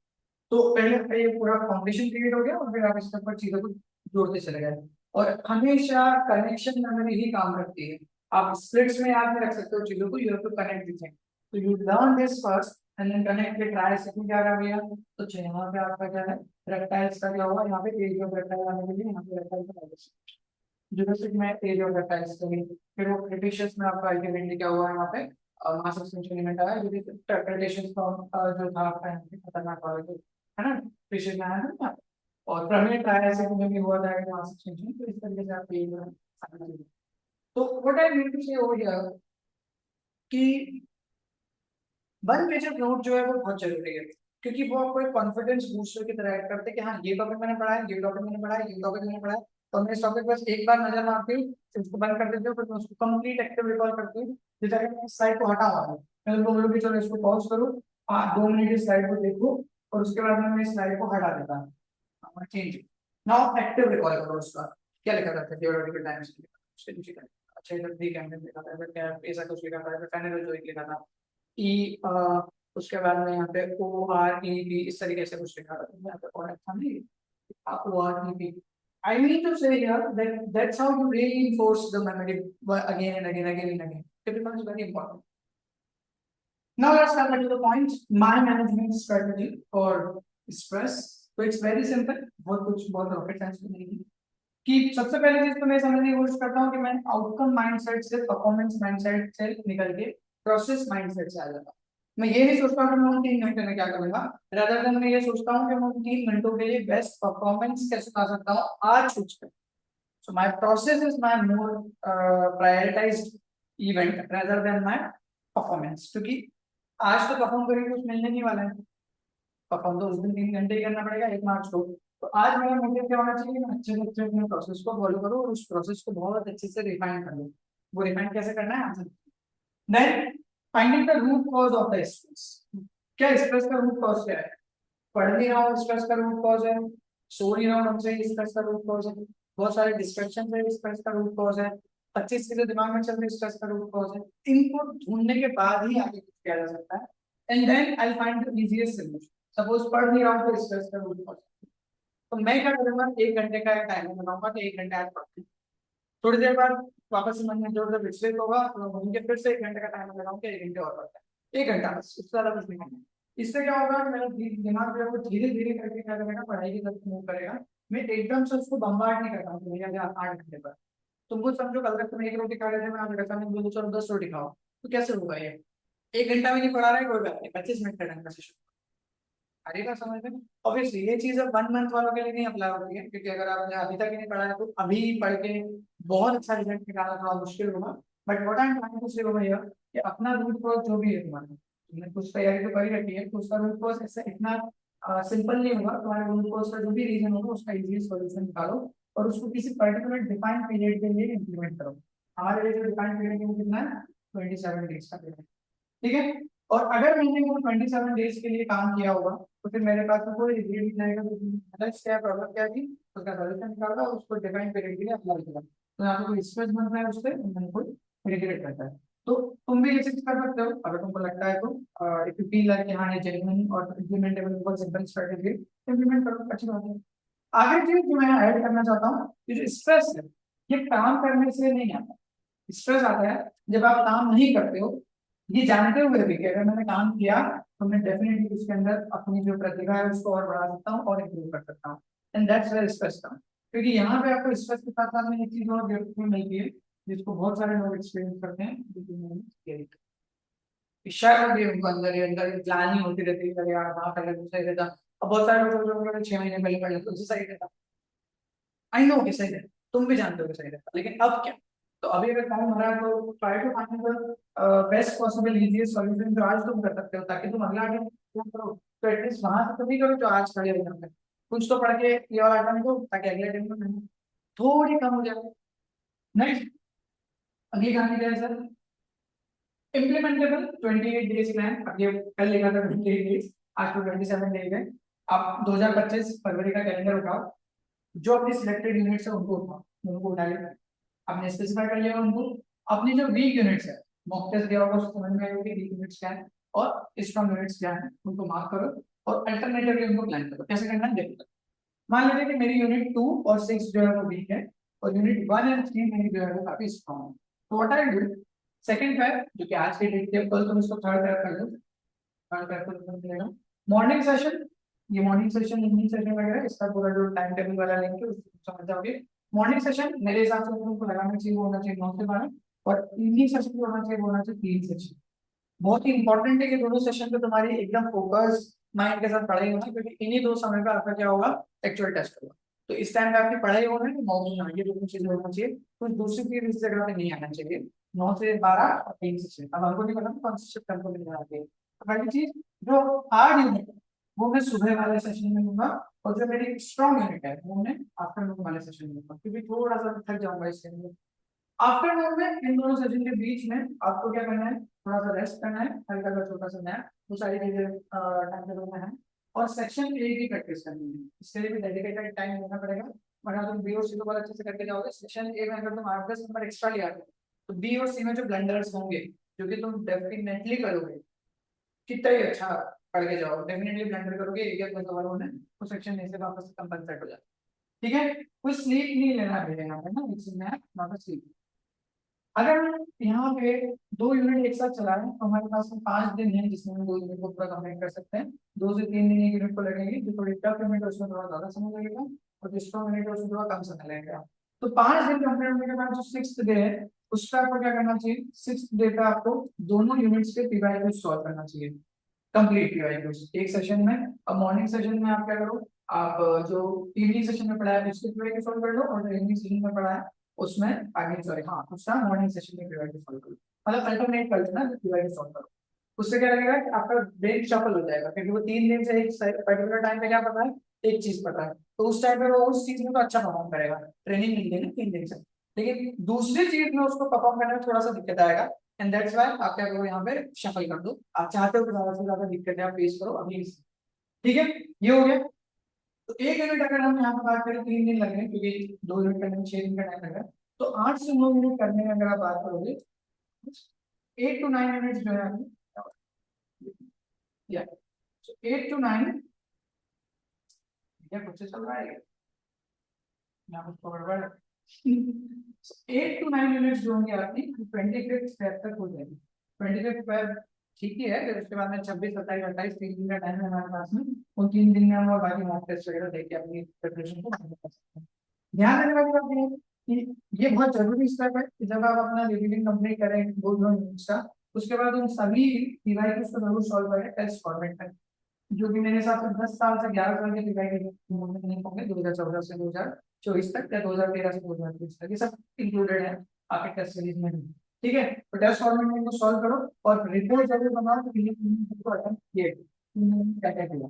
तो पहले ये पूरा फाउंडेशन क्रिएट हो गया और फिर आप इसके ऊपर चीजों को जोड़ते चले गए। और हमेशा कनेक्शन मेमोरी ही काम करती है। आप स्प्लिट्स में याद नहीं रख सकते हो चीजों को, you have to connect the thing. तो you learn this first and then connect it. Try second क्या आ गया, तो यहाँ पे आपका क्या है, रेप्टाइल्स का क्या हुआ, यहाँ पे एज ऑफ रेप्टाइल आने के लिए यहाँ पे रेप्टाइल का जुरासिक में एज ऑफ रेप्टाइल्स का ही। फिर वो क्रेटेशियस में आपका अल्टीमेटली क्या हुआ यहाँ पे, मास एक्सटिंक्शन इवेंट आया जो कि क्रेटेशियस का जो था आपका यहाँ पे खतरनाक वाला जो है ना, क्रेटेशियस में आया था ना। और प्रमेय ट्रायसिक में भी हुआ था मास एक्सटिंक्शन। तो इस तरीके से आप ये सारी चीजें। तो what I mean to say over here कि वन पेजर नोट जो है वो बहुत जरूरी है, क्योंकि वो आपको एक कॉन्फिडेंस बूस्टर की तरह ऐड करते हैं कि हाँ ये टॉपिक मैंने पढ़ा है, ये टॉपिक मैंने पढ़ा है, ये टॉपिक मैंने पढ़ा है। तो मैं इस टॉपिक बस एक बार नजर मारती हूँ, इसको बंद कर देती हूँ, फिर मैं उसको कंप्लीट एक्टिव रिकॉल करती हूँ। जैसे अगर मैं इस स्लाइड को हटाऊंगा, मैं उनको बोलूँ कि चलो इसको पॉज करो, 2 मिनट इस स्लाइड को देखो, और उसके बाद मैं इस स्लाइड को हटा देता हूँ, चेंज। नाउ एक्टिव रिकॉल करो उसका क्या लिखा था थियोरेटिकल टाइम्स के उसके नीचे का। अच्छा इधर डी कैंडिडेट लिखा था, इधर क्या ऐसा कुछ लिखा था, इधर फेनेरोजोइक लिखा था, ई उसके बाद में यहाँ पे ओ आर ई बी इस तरीके से कुछ लिखा था, यहाँ पे और था नहीं, O R E B. I mean to say here that that's how you reinforce the memory again and again, again and again. It becomes very important. Now let's come back to the point. My management strategy for stress. So it's very simple. बहुत कुछ बहुत rocket science में नहीं है कि सबसे पहले चीज तो मैं समझने की कोशिश करता हूँ कि मैं आउटकम माइंडसेट से परफॉर्मेंस माइंडसेट से निकल के प्रोसेस माइंडसेट से आ जाता हूँ। मैं ये नहीं सोचता हूँ कि मैं उन 3 घंटे में क्या करूंगा, रादर देन मैं ये सोचता हूँ कि मैं उन 3 घंटों के लिए बेस्ट परफॉर्मेंस कैसे ला सकता हूँ आज कुछ कर। So my process is my more prioritized event rather than my performance, क्योंकि आज तो परफॉर्म करेंगे कुछ मिलने नहीं वाला है। परफॉर्म तो उस दिन 3 घंटे ही करना पड़ेगा, 1 मार्च को। तो आज मेरा मोटिव क्या होना चाहिए, मैं अच्छे से अच्छे अपने प्रोसेस को फॉलो करूँ और उस प्रोसेस को बहुत अच्छे से रिफाइन कर लूँ। वो रिफाइन कैसे करना है आपसे। Then finding the root cause of the stress. क्या स्ट्रेस का रूट कॉज क्या है, पढ़ नहीं रहा हूँ स्ट्रेस का रूट कॉज है, सो नहीं रहा हूँ हमसे स्ट्रेस का रूट कॉज है, बहुत सारे डिस्ट्रैक्शन है स्ट्रेस का रूट कॉज है, 25 चीजें दिमाग में चल रही स्ट्रेस का रूट कॉज है। इनको ढूंढने के बाद ही आगे कुछ किया जा सकता है। And then I find the easiest solution. Suppose पढ़ नहीं रहा हूँ तो स्ट्रेस का रूट कॉज, तो मैं क्या करूंगा, 1 घंटे का एक टाइमर बनाऊंगा कि 1 घंटे आज पढ़ते हैं। थोड़ी देर बाद वापस से मन में जोर से विचलित होगा तो घूम के फिर से 1 घंटे का टाइमर लगाऊंगा, 1 घंटे और पढ़ता है, 1 घंटा बस, उससे ज्यादा कुछ नहीं करना। इससे क्या होगा कि मेरा दिमाग जो है वो धीरे धीरे करके क्या करेगा, पढ़ाई की तरफ मूव करेगा। मैं एकदम से उसको बम्बार्ड नहीं करता हूँ भैया 8 घंटे पर। तुम कुछ समझो कल तक तुम 1 रोटी खा रहे थे, मैं आज रखा नहीं, बोलो चलो 10 रोटी खाओ, तो कैसे होगा ये। 1 घंटा में नहीं पढ़ा रहा है कोई बात नहीं, 25 मिनट का ढंग का सेशन अरे का समझ में। ऑब्वियसली ये चीज अब 1 मंथ वालों के लिए नहीं अप्लाई होती है, क्योंकि अगर आपने अभी तक ही नहीं पढ़ा है तो अभी पढ़ के बहुत अच्छा रिजल्ट निकालना थोड़ा मुश्किल होगा। But what I am trying to say over here कि अपना रूट कॉज जो भी है तुम्हारा, तुमने कुछ तैयारी तो कर रखी है, तो उसका रूट कॉज ऐसा इतना सिंपल नहीं होगा। तुम्हारे रूट कॉज का जो भी रीजन होगा उसका इजीएस्ट सॉल्यूशन निकालो और उसको किसी पर्टिकुलर डिफाइंड पीरियड के लिए इम्प्लीमेंट करो। हमारे लिए जो डिफाइंड पीरियड कितना है, 27 डेज का पीरियड, ठीक है। और अगर मैंने वो 27 डेज के लिए काम किया होगा तो फिर मेरे पास में कोई रिग्रेट नहीं रहेगा, तो क्या प्रॉब्लम क्या थी उसका सॉल्यूशन निकाला और उसको डिफाइन पीरियड के लिए अप्लाई किया। तो यहाँ पे कोई स्ट्रेस बन रहा है उससे, मैंने कोई रिग्रेट रहता है। तो तुम भी ये चीज कर सकते हो अगर तुमको लगता है तो, इफ यू फील लाइक हाँ ये जेन्युइन और इम्प्लीमेंटेबल बहुत सिंपल स्ट्रेटजी इम्प्लीमेंट करो, अच्छी बात है। आगे चीज जो मैं ऐड करना चाहता हूँ, ये जो स्ट्रेस है ये काम करने से नहीं आता। स्ट्रेस आता है जब आप काम नहीं करते हो, ये जानते हुए भी कि अगर मैंने काम किया तो मैं डेफिनेटली उसके अंदर अपनी जो प्रतिभा है उसको और बढ़ा सकता हूँ और इम्प्रूव कर सकता हूँ। एंड दैट्स वेयर स्ट्रेस कम। क्योंकि यहाँ पे आपको स्ट्रेस के साथ साथ में एक चीज और देखने को मिलती है जिसको बहुत सारे लोग एक्सपीरियंस करते हैं, लेकिन मैंने किया ही। शायद भी उनको अंदर ही अंदर एक ग्लानि होती रहती है, अरे यार वहाँ पहले तो सही रहता। अब बहुत सारे लोग जो 6 महीने पहले पढ़ लेते उससे सही रहता। आई नो कि सही रहता, तुम भी जानते हो कि सही रहता, लेकिन अब क्या। तो अभी अगर टाइम हो रहा है तो try to find the best possible easiest solution जो आज तुम कर सकते हो, ताकि तुम अगला अटेम्प्ट करो तो एटलीस्ट वहां से तो नहीं करो जो आज खड़े हो जाते हैं। कुछ तो पढ़ के ये वाला अटेम्प्ट दो ताकि अगले अटेम्प्ट में थोड़ी कम हो जाए। नेक्स्ट, अगली कहानी क्या है सर? Implementable 28 days plan. अब ये कल लिखा था 28 डेज, आज तो 27 डेज है। आप 2025 फरवरी का कैलेंडर उठाओ, जो अपनी सिलेक्टेड यूनिट्स है उनको उठाओ, उनको उठा लिया आपने, स्पेसिफाई कर लिया उनको। अपनी जो वीक यूनिट्स है, मॉक टेस्ट दिया होगा उसको समझ में आएगा कि वीक यूनिट्स क्या है और स्ट्रॉन्ग यूनिट्स क्या है, उनको मार्क करो और अल्टरनेटिवली उनको प्लान करो। कैसे करना है देखो। मान लीजिए कि मेरी यूनिट 2 और 6 जो है वो वीक है और यूनिट 1 एंड 3 मेरी जो है वो काफी स्ट्रॉन्ग है। तो what I do, second Feb जो कि आज की डेट थी, कल तुम इसको थर्ड फेब कर लो, थर्ड फेब को मिलेगा मॉर्निंग सेशन। ये मॉर्निंग सेशन इवनिंग सेशन वगैरह इसका पूरा जो टाइम टेबल वाला लिंक है उसको समझ जाओगे। मॉर्निंग सेशन मेरे हिसाब से तुमको लगाना चाहिए, वो होना चाहिए 9 से 12, और इवनिंग सेशन जो होना चाहिए वो होना चाहिए 3 से 6। बहुत ही इंपॉर्टेंट है कि दोनों सेशन पे तुम्हारी एकदम फोकस माइंड के साथ पढ़ाई होना, क्योंकि इन्हीं दो समय पे आपका क्या होगा, एक्चुअल टेस्ट होगा। तो इस टाइम पे आपकी पढ़ाई होना है, 9 से 9 ये दोनों चीजें होना चाहिए, कुछ दूसरी चीज इस जगह पे नहीं आना चाहिए। 9 से 12 और 3 से 6। अब हमको नहीं पता कौन सी शिफ्ट हमको मिल रहा है। तो पहली चीज जो हार्ड यूनिट है वो मैं सुबह वाले सेशन में लूंगा, और जो मेरी स्ट्रॉन्ग यूनिट है वो मैं आफ्टरनून वाले सेशन में लूंगा, क्योंकि थोड़ा सा थक जाऊंगा इसके। आफ्टरनून में इन दोनों सेशन के बीच में आपको क्या करना है, थोड़ा सा रेस्ट करना है, हल्का सा छोटा सा नैप, वो सारी चीजें टाइम टेबल में है। और सेक्शन ए की प्रैक्टिस करनी है, इसके लिए भी डेडिकेटेड टाइम देना पड़ेगा, वरना तुम बी और सी को बहुत अच्छे से करके जाओगे। सेक्शन ए में अगर तुम 8-10 नंबर एक्स्ट्रा ले आते हो तो बी और सी में जो ब्लंडर्स होंगे जो कि तुम डेफिनेटली करोगे, कितना ही अच्छा पढ़ के जाओ, डेफिनेटली ब्लंडर करोगे, एक या दो सवाल होने तो सेक्शन ए से वापस कंपनसेट हो जाए। ठीक है, कोई स्लीप नहीं लेना है यहाँ पे ना, इसमें वापस स्लीप। अगर यहाँ पे 2 यूनिट एक साथ चला है तो हमारे पास में 5 दिन है जिसमें हम 2 यूनिट को पूरा कंप्लीट कर सकते हैं। 2 से 3 दिन एक यूनिट को लगेंगे, जो थोड़ी टफ यूनिट है उसमें थोड़ा ज्यादा समय लगेगा, और जो स्ट्रॉन्ग यूनिट है उसमें थोड़ा कम समय लगेगा। तो 5 दिन कंप्लीट होने के बाद जो 6th डे है उस पर आपको क्या करना चाहिए, 6th डे पे आपको दोनों यूनिट्स के पीवाई सॉल्व करना चाहिए, कंप्लीट पीवाई एक सेशन में। अब मॉर्निंग सेशन में आप क्या करो, आप जो इवनिंग सेशन में पढ़ा है उसके पीवाई सॉल्व कर लो, और जो इवनिंग सेशन में पढ़ा है उसमें आगे सॉरी हाँ उसका मॉर्निंग सेशन में पीवाई सॉल्व करो, मतलब अल्टरनेट कर देना पीवाई सॉल्व करो। उससे क्या लगेगा कि आपका ब्रेन शफल हो जाएगा, क्योंकि वो 3 दिन से एक पर्टिकुलर टाइम पे क्या पता है, एक चीज पता है, तो उस टाइम पे वो उस चीज में तो अच्छा परफॉर्म करेगा, ट्रेनिंग मिल गई ना 3 दिन से। लेकिन दूसरी चीज में उसको परफॉर्म करने में थोड़ा सा दिक्कत आएगा, एंड दैट्स व्हाई आप क्या करो, यहाँ पे शफल कर दो। आप चाहते हो कि ज्यादा से ज्यादा दिक्कतें आप फेस करो अभी। ठीक है, ये हो गया। तो एक यूनिट अगर हम यहाँ पे बात करें 3 दिन लग रहे हैं, क्योंकि 2 यूनिट करने में 6 दिन का टाइम लग रहा है, तो 8 से 9 यूनिट करने में अगर आप बात करोगे 8 to 9 मिनट्स जो है या 8 to 9 या कुछ से चल रहा है यहाँ कुछ गड़बड़ है। 8 to 9 मिनट्स जो होंगे आपकी 25th फेब तक हो जाएगी। 25th फेब ठीक ही है, फिर उसके बाद में 26, 27, 28 3 दिन का टाइम है हमारे पास में, उन 3 दिन में हम और बाकी मॉक टेस्ट वगैरह देके अपनी प्रिपरेशन को कर सकते हैं। ध्यान रखने वाली बात ये है कि ये बहुत जरूरी स्टेप है कि जब आप अपना रिवीजन कंप्लीट करें दो यूनिट्स का, उसके बाद उन सभी डिवाइस को जरूर सॉल्व करें टेस्ट फॉर्मेट में, जो कि मेरे हिसाब से 10 साल से 11 साल के डिवाइड नहीं होंगे, 2014 से 2024 तक या 2013 से 2023 तक, ये सब इंक्लूडेड है आपके टेस्ट सीरीज में। ठीक है, तो टेस्ट फॉर्मेट में इनको सॉल्व करो और रिपोर्ट जरूर बनाओ कि ये क्या क्या किया,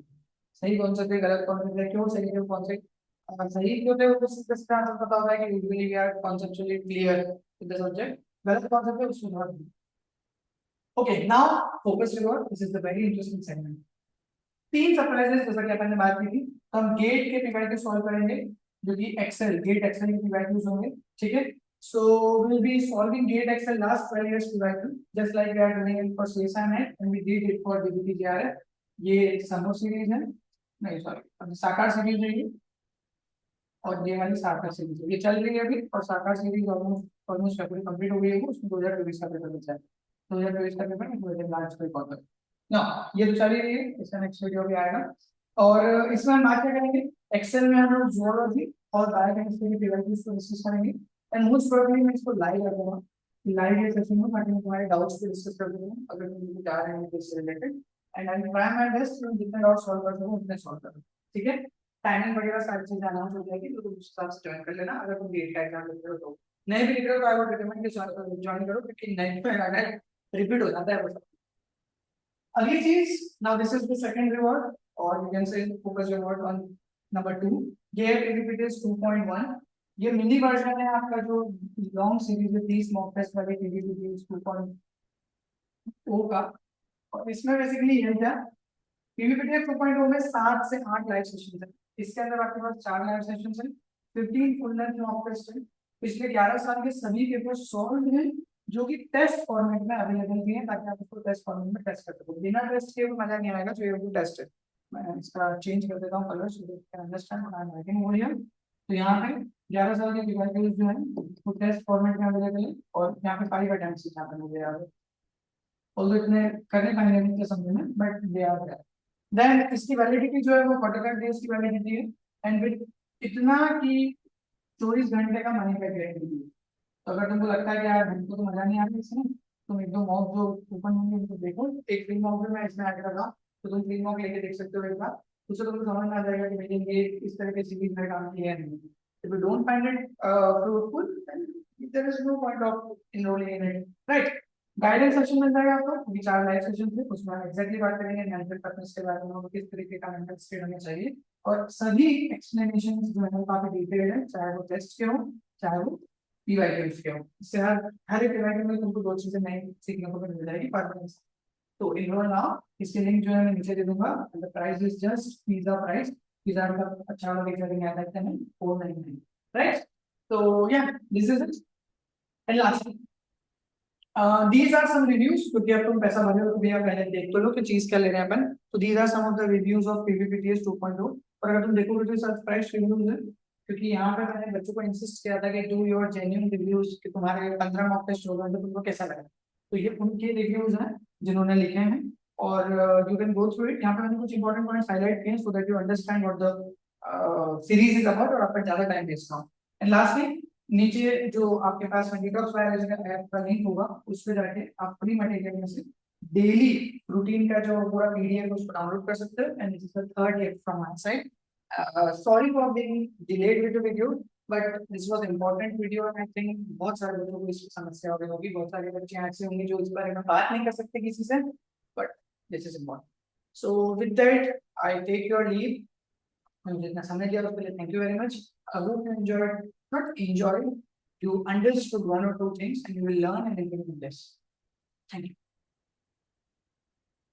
सही कौन से थे, गलत कौन से थे, क्यों सही थे कौन से, सही क्यों थे वो इसका आंसर पता होता है कि usually we are conceptually clear with the subject, गलत कौन से थे उसमें थोड़ा। Okay, now focus reward, this is the very interesting segment. 3 surprises जैसा कि अपन ने बात की थी, तो हम गेट के पीवाईक्यू सॉल्व करेंगे, जो कि एक्सेल गेट एक्सेल के पीवाईक्यूज होंगे। ठीक है, so we will be solving GATE XL last 12 years PYQ just like we are doing it for CSI NET and we did it for DBT JRF. ये समो series है, नहीं sorry अब साकार सीरीज है ये, और ये वाली साकार सीरीज है, ये चल रही है अभी, और साकार सीरीज ऑलमोस्ट ऑलमोस्ट कंप्लीट हो गई है, उसमें 2024 का पेपर बचा है, 2024 का पेपर नहीं, लास्ट कोई कॉल ना, ये तो चल ही रही है, इसका नेक्स्ट वीडियो भी आएगा। और इसमें हम बात क्या करेंगे, एक्सेल में हम लोग जूलॉजी और बायोकेमिस्ट्री की डिवाइसेस को डिस्कस करेंगे, एंड मोस्ट प्रोबेबली मैं इसको लाइव कर दूंगा, लाइव ये सेशन में ताकि मैं तुम्हारे डाउट्स को डिस्कस कर दूंगा अगर तुम मुझे जा रहे हैं इससे related, and I will try my best कि जितने डाउट सॉल्व कर सकूं उतने सॉल्व करूं। ठीक है, टाइमिंग वगैरह सारी चीजें अनाउंस हो जाएगी, तो तुम उस हिसाब से ज्वाइन कर लेना, अगर तुम गेट का एग्जाम लिख रहे हो तो। नहीं भी लिख रहे हो तो आई वुड रिकमेंड कि ज्वाइन करो, क्योंकि नहीं में अगर रिपीट हो जाता है वो सब। अगली चीज, now this is the second reward, और you can say focus reward on number 2, gear repeat is 2.1। ये मिनी वर्जन है आपका जो लॉन्ग सीरीज है 30 मॉक टेस्ट वाली पीवीपीटी 2.0 का। और इसमें बेसिकली ये क्या, पीवीपीटी 2.0 में 7 से 8 लाइव सेशन है। इसके अंदर आपके पास 4 लाइव सेशन है, 15 फुल लेंथ मॉक टेस्ट है, पिछले 11 साल के सभी पेपर सॉल्व हैं जो कि टेस्ट फॉर्मेट में अवेलेबल भी है, ताकि आप उसको टेस्ट फॉर्मेट में टेस्ट कर सको। बिना टेस्ट के मजा नहीं आएगा, जो ये टेस्ट है। मैं इसका चेंज कर देता हूँ colour so that you can understand what I am writing over here. तो यहाँ पे 11 साल के डिवाइसेस जो है वो टेस्ट फॉर्मेट में अवेलेबल है, और यहाँ पे 5 अटेम्प्ट्स यहाँ पे मुझे याद है, ऑल्दो इतने करने पाएंगे नहीं थे समझे में, but they are there. Then इसकी वैलिडिटी जो है वो 45 डेज की वैलिडिटी है, एंड विद इतना कि 24 घंटे का मनी बैक गारंटी है। तो अगर तुमको लगता है कि यार हमको तो मजा नहीं आ रहा इसमें, तुम एक दो मॉक जो ओपन होंगे उनको देखो। एक फ्री मॉक भी मैं इसमें ऐड कर रहा हूँ, तो तुम फ्री मॉक लेके देख सकते हो एक बार, उससे तुमको समझ में आ जाएगा कि भाई ये इस तरह के सीरीज में काम किया है नहीं। If you don't find it fruitful, then there is no point of enrolling in it, right. Guidance section मिल जाएगा आपको, विचार लाइव सेशन थे, उसमें हम एग्जैक्टली बात करेंगे मेंटल टफनेस के बारे में, किस तरीके का मेंटल स्टेट होना चाहिए, और सभी एक्सप्लेनेशन जो है वो काफी डिटेल्ड है, चाहे वो टेस्ट के हो चाहे वो पीवाईक्यूज के हो। इससे हर एक पीवाईक्यू में तुमको 2 चीजें नई सीखने को मिल जाएगी परफॉर्मेंस। तो इनरोल नाउ, इसके लिंक जो है मैं नीचे दे दूंगा। The price is just pizza price, pizza का अच्छा वाला पिज्जा नहीं आता है, 499, राइट। तो या this is it. And lastly these are some reviews, क्योंकि अब तुम पैसा भरे हो तो भैया पहले देख तो लो कि चीज क्या ले रहे हैं अपन। तो these are some of the reviews of PVPTS 2.0। और अगर तुम देखोगे तो सरप्राइज रिव्यूज है, क्योंकि यहाँ पे मैंने बच्चों को इंसिस्ट किया था कि डू योर जेन्युइन रिव्यूज, कि तुम्हारे 15 मॉक टेस्ट हो गए तो तुमको कैसा लगा। तो ये उनके रिव्यूज हैं जिन्होंने लिखे हैं, और you can go through it. यहाँ पे मैंने कुछ इंपॉर्टेंट पॉइंट्स हाईलाइट किए so that you understand what the series is about, और आप पर ज्यादा टाइम वेस्ट ना हो। एंड लास्टली, नीचे जो आपके पास में डिटॉक्स बायोलॉजी का ऐप का लिंक होगा, उस पे जाके आप फ्री मटेरियल में से डेली रूटीन का जो पूरा पीडीएफ है उसको डाउनलोड कर सकते हो। And this is the third tip from my side. Sorry for being delayed with the video, but this was important video, and I think बहुत सारे बच्चों को इसकी समस्या हो रही होगी, बहुत सारे बच्चे ऐसे होंगे जो इस बारे में बात नहीं कर सकते किसी से, but this is important. So with that I take your leave. मुझे जितना समय दिया उसके लिए thank you very much. I hope you enjoyed, not enjoy, you understood one or two things and you will learn and implement this. Thank you.